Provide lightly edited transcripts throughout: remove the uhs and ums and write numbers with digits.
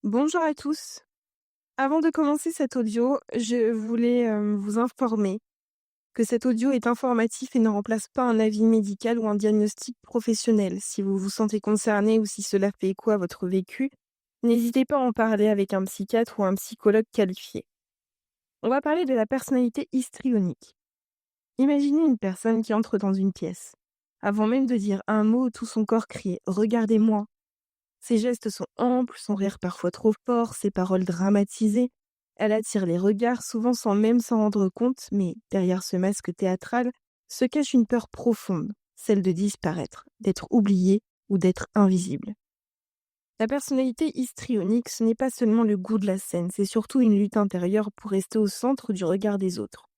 Bonjour à tous. Avant de commencer cet audio, je voulais vous informer que cet audio est informatif et ne remplace pas un avis médical ou un diagnostic professionnel. Si vous vous sentez concerné ou si cela fait écho à votre vécu, n'hésitez pas à en parler avec un psychiatre ou un psychologue qualifié. On va parler de la personnalité histrionique. Imaginez une personne qui entre dans une pièce. Avant même de dire un mot, tout son corps crie ⁇ Regardez-moi !⁇ Ses gestes sont amples, son rire parfois trop fort, ses paroles dramatisées. Elle attire les regards, souvent sans même s'en rendre compte, mais derrière ce masque théâtral se cache une peur profonde, celle de disparaître, d'être oubliée ou d'être invisible. La personnalité histrionique, ce n'est pas seulement le goût de la scène, c'est surtout une lutte intérieure pour rester au centre du regard des autres.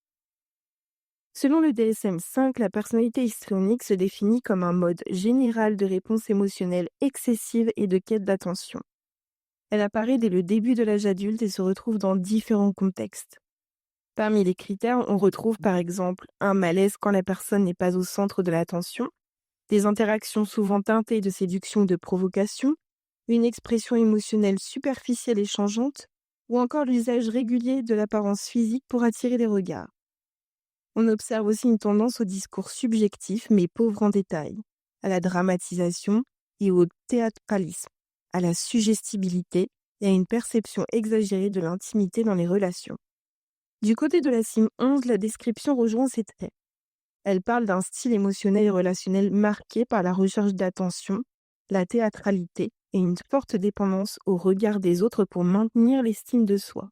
Selon le DSM-5, la personnalité histrionique se définit comme un mode général de réponse émotionnelle excessive et de quête d'attention. Elle apparaît dès le début de l'âge adulte et se retrouve dans différents contextes. Parmi les critères, on retrouve par exemple un malaise quand la personne n'est pas au centre de l'attention, des interactions souvent teintées de séduction ou de provocation, une expression émotionnelle superficielle et changeante, ou encore l'usage régulier de l'apparence physique pour attirer les regards. On observe aussi une tendance au discours subjectif mais pauvre en détails, à la dramatisation et au théâtralisme, à la suggestibilité et à une perception exagérée de l'intimité dans les relations. Du côté de la cime 11, la description rejoint ces traits. Elle parle d'un style émotionnel et relationnel marqué par la recherche d'attention, la théâtralité et une forte dépendance au regard des autres pour maintenir l'estime de soi.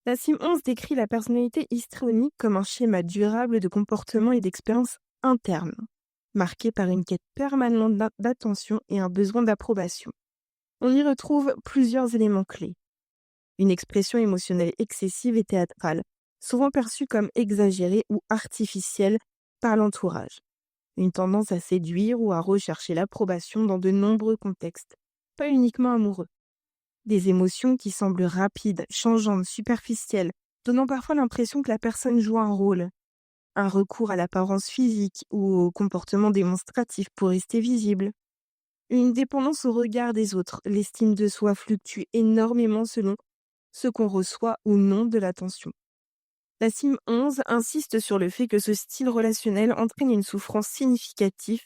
La cime 11 décrit la personnalité histrionique comme un schéma durable de comportement et d'expérience interne, marqué par une quête permanente d'attention et un besoin d'approbation. On y retrouve plusieurs éléments clés. Une expression émotionnelle excessive et théâtrale, souvent perçue comme exagérée ou artificielle par l'entourage. Une tendance à séduire ou à rechercher l'approbation dans de nombreux contextes, pas uniquement amoureux. Des émotions qui semblent rapides, changeantes, superficielles, donnant parfois l'impression que la personne joue un rôle. Un recours à l'apparence physique ou au comportement démonstratif pour rester visible. Une dépendance au regard des autres. L'estime de soi fluctue énormément selon ce qu'on reçoit ou non de l'attention. La cime 11 insiste sur le fait que ce style relationnel entraîne une souffrance significative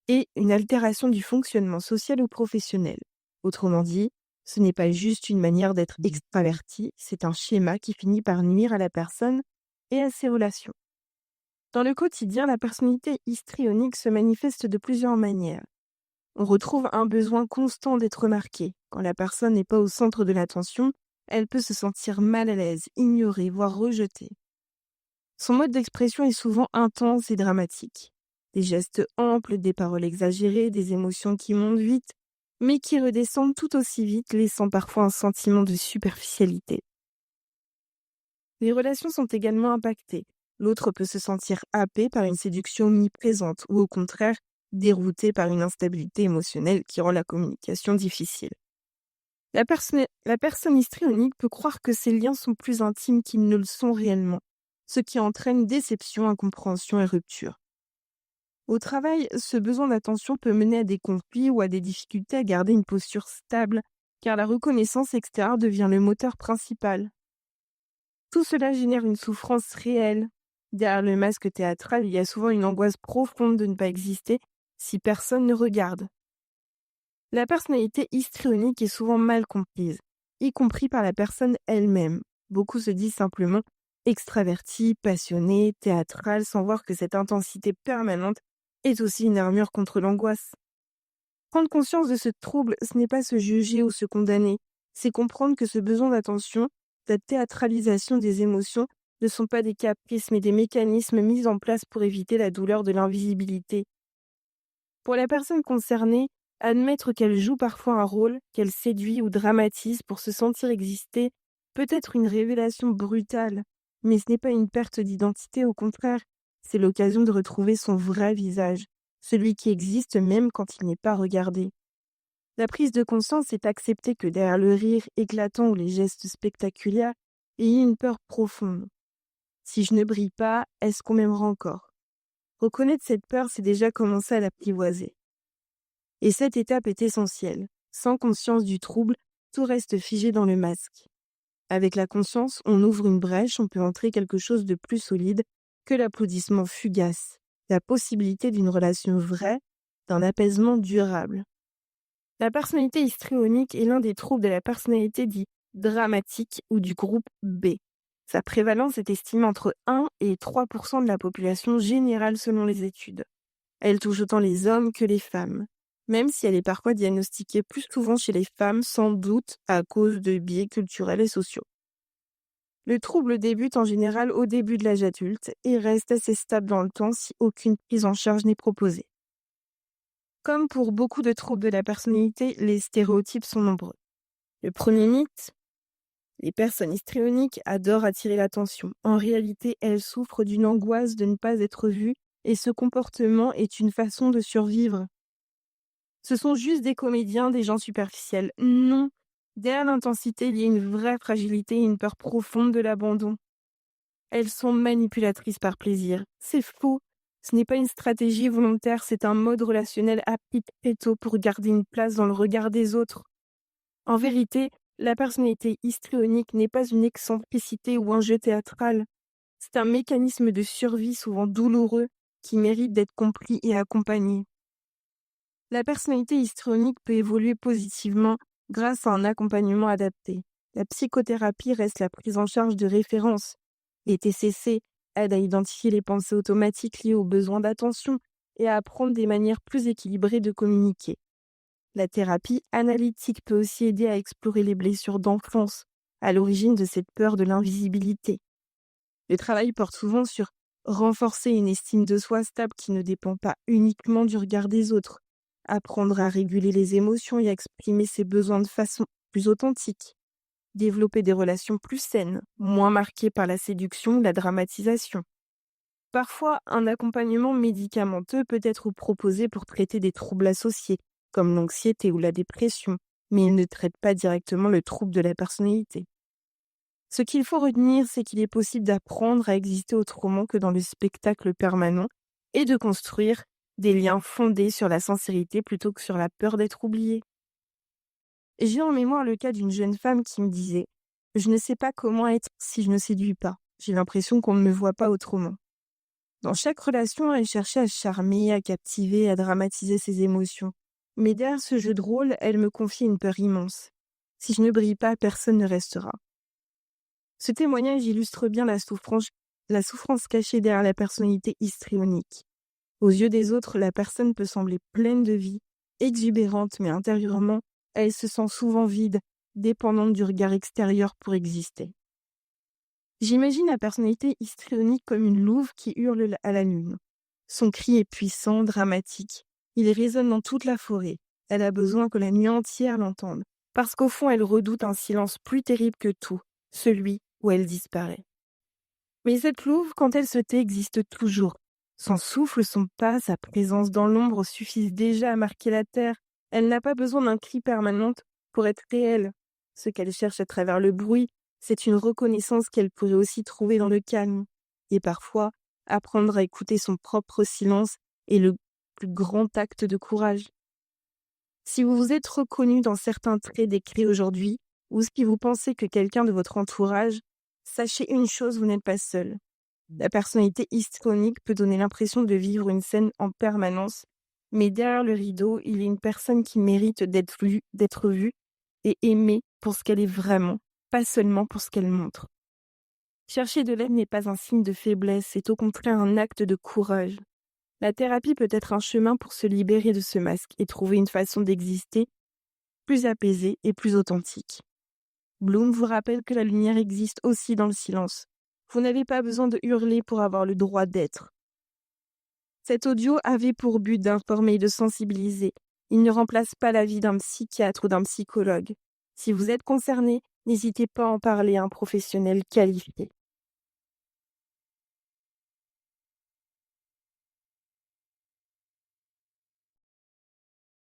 et une altération du fonctionnement social ou professionnel. Autrement dit, ce n'est pas juste une manière d'être extraverti, c'est un schéma qui finit par nuire à la personne et à ses relations. Dans le quotidien, la personnalité histrionique se manifeste de plusieurs manières. On retrouve un besoin constant d'être remarqué. Quand la personne n'est pas au centre de l'attention, elle peut se sentir mal à l'aise, ignorée, voire rejetée. Son mode d'expression est souvent intense et dramatique. Des gestes amples, des paroles exagérées, des émotions qui montent vite, mais qui redescendent tout aussi vite, laissant parfois un sentiment de superficialité. Les relations sont également impactées. L'autre peut se sentir happé par une séduction omniprésente ou au contraire dérouté par une instabilité émotionnelle qui rend la communication difficile. La personne histrionique peut croire que ses liens sont plus intimes qu'ils ne le sont réellement, ce qui entraîne déception, incompréhension et rupture. Au travail, ce besoin d'attention peut mener à des conflits ou à des difficultés à garder une posture stable, car la reconnaissance extérieure devient le moteur principal. Tout cela génère une souffrance réelle. Derrière le masque théâtral, il y a souvent une angoisse profonde de ne pas exister si personne ne regarde. La personnalité histrionique est souvent mal comprise, y compris par la personne elle-même. Beaucoup se disent simplement extravertis, passionnés, théâtrales, sans voir que cette intensité permanente est aussi une armure contre l'angoisse. Prendre conscience de ce trouble, ce n'est pas se juger ou se condamner, c'est comprendre que ce besoin d'attention, la théâtralisation des émotions, ne sont pas des caprices mais des mécanismes mis en place pour éviter la douleur de l'invisibilité. Pour la personne concernée, admettre qu'elle joue parfois un rôle, qu'elle séduit ou dramatise pour se sentir exister, peut être une révélation brutale, mais ce n'est pas une perte d'identité, au contraire, c'est l'occasion de retrouver son vrai visage, celui qui existe même quand il n'est pas regardé. La prise de conscience est accepter que derrière le rire éclatant ou les gestes spectaculaires, il y a une peur profonde. Si je ne brille pas, est-ce qu'on m'aimera encore? Reconnaître cette peur, c'est déjà commencer à l'apprivoiser. Et cette étape est essentielle. Sans conscience du trouble, tout reste figé dans le masque. Avec la conscience, on ouvre une brèche, on peut entrer quelque chose de plus solide que l'applaudissement fugace, la possibilité d'une relation vraie, d'un apaisement durable. La personnalité histrionique est l'un des troubles de la personnalité dit dramatique ou du groupe B. Sa prévalence est estimée entre 1 et 3% de la population générale selon les études. Elle touche autant les hommes que les femmes, même si elle est parfois diagnostiquée plus souvent chez les femmes, sans doute à cause de biais culturels et sociaux. Le trouble débute en général au début de l'âge adulte et reste assez stable dans le temps si aucune prise en charge n'est proposée. Comme pour beaucoup de troubles de la personnalité, les stéréotypes sont nombreux. Le premier mythe, les personnes histrioniques adorent attirer l'attention. En réalité, elles souffrent d'une angoisse de ne pas être vues et ce comportement est une façon de survivre. Ce sont juste des comédiens, des gens superficiels. Non, derrière l'intensité, il y a une vraie fragilité et une peur profonde de l'abandon. Elles sont manipulatrices par plaisir. C'est faux. Ce n'est pas une stratégie volontaire, c'est un mode relationnel appris très tôt pour garder une place dans le regard des autres. En vérité, la personnalité histrionique n'est pas une excentricité ou un jeu théâtral. C'est un mécanisme de survie souvent douloureux qui mérite d'être compris et accompagné. La personnalité histrionique peut évoluer positivement grâce à un accompagnement adapté. La psychothérapie reste la prise en charge de référence. Les TCC aident à identifier les pensées automatiques liées aux besoins d'attention et à apprendre des manières plus équilibrées de communiquer. La thérapie analytique peut aussi aider à explorer les blessures d'enfance, à l'origine de cette peur de l'invisibilité. Le travail porte souvent sur renforcer une estime de soi stable qui ne dépend pas uniquement du regard des autres, apprendre à réguler les émotions et à exprimer ses besoins de façon plus authentique, développer des relations plus saines, moins marquées par la séduction ou la dramatisation. Parfois, un accompagnement médicamenteux peut être proposé pour traiter des troubles associés, comme l'anxiété ou la dépression, mais il ne traite pas directement le trouble de la personnalité. Ce qu'il faut retenir, c'est qu'il est possible d'apprendre à exister autrement que dans le spectacle permanent et de construire des liens fondés sur la sincérité plutôt que sur la peur d'être oublié. J'ai en mémoire le cas d'une jeune femme qui me disait « Je ne sais pas comment être si je ne séduis pas. J'ai l'impression qu'on ne me voit pas autrement. » Dans chaque relation, elle cherchait à charmer, à captiver, à dramatiser ses émotions. Mais derrière ce jeu de rôle, elle me confiait une peur immense. Si je ne brille pas, personne ne restera. Ce témoignage illustre bien la souffrance cachée derrière la personnalité histrionique. Aux yeux des autres, la personne peut sembler pleine de vie, exubérante, mais intérieurement, elle se sent souvent vide, dépendante du regard extérieur pour exister. J'imagine la personnalité histrionique comme une louve qui hurle à la lune. Son cri est puissant, dramatique. Il résonne dans toute la forêt. Elle a besoin que la nuit entière l'entende, parce qu'au fond, elle redoute un silence plus terrible que tout, celui où elle disparaît. Mais cette louve, quand elle se tait, existe toujours. Son souffle, son pas, sa présence dans l'ombre suffisent déjà à marquer la terre. Elle n'a pas besoin d'un cri permanent pour être réelle. Ce qu'elle cherche à travers le bruit, c'est une reconnaissance qu'elle pourrait aussi trouver dans le calme. Et parfois, apprendre à écouter son propre silence est le plus grand acte de courage. Si vous vous êtes reconnu dans certains traits décrits aujourd'hui, ou si vous pensez que quelqu'un de votre entourage, sachez une chose, vous n'êtes pas seul. La personnalité histrionique peut donner l'impression de vivre une scène en permanence, mais derrière le rideau, il y a une personne qui mérite d'être vue et aimée pour ce qu'elle est vraiment, pas seulement pour ce qu'elle montre. Chercher de l'aide n'est pas un signe de faiblesse, c'est au contraire un acte de courage. La thérapie peut être un chemin pour se libérer de ce masque et trouver une façon d'exister plus apaisée et plus authentique. Bloom vous rappelle que la lumière existe aussi dans le silence. Vous n'avez pas besoin de hurler pour avoir le droit d'être. Cet audio avait pour but d'informer et de sensibiliser. Il ne remplace pas l'avis d'un psychiatre ou d'un psychologue. Si vous êtes concerné, n'hésitez pas à en parler à un professionnel qualifié.